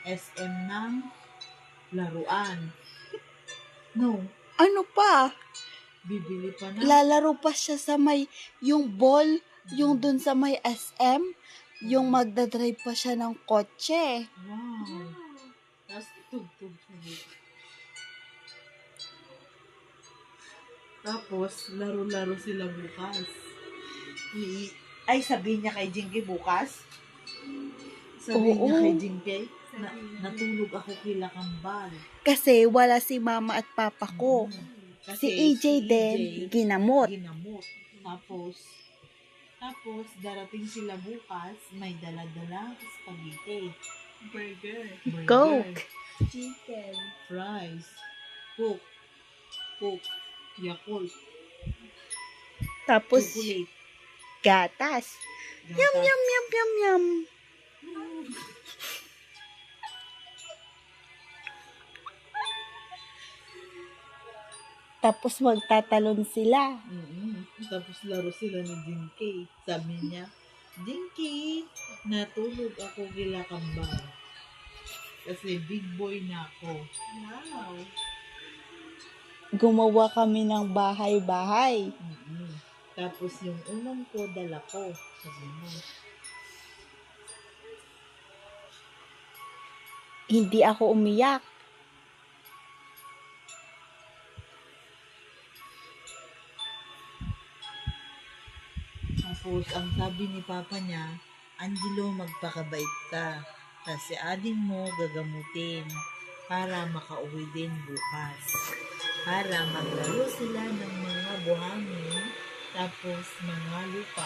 SM ng laruan. No, Ano pa? bibili pa na. Lalaro pa siya sa may, yung ball, yung dun sa may SM, yung magdadrive pa siya ng kotse. Wow. Tapos tugtog siya dito. Tapos, laro-laro sila bukas. Ay, sabihin niya kay Jinky bukas? Sabihin niya Oo. kay Jinky, natulog ako kila kambal. Kasi wala si mama at papa ko. Kasi Si EJ din, ginamot. Tapos, darating sila bukas, may dala-dala spaghetti. Burger. Coke. Chicken. Fries. Coke. Yakult. Tapos, Chocolate. gatas. Yum, yum, yum, yum, yum. Tapos magtatalon sila. Tapos laro sila ni Jinky. Sabi niya, Jinky, natulog ako kila kambal. Kasi big boy na ako. Wow. Gumawa kami ng bahay-bahay. Tapos yung unang ko, dala ko. Sabi mo. Hindi ako umiyak. Tapos ang sabi ni Papa niya, Angelo, magpakabait ka. Kasi ading mo gagamutin para makauwi din bukas. Para maglaro sila ng mga buhangin tapos mga lupa.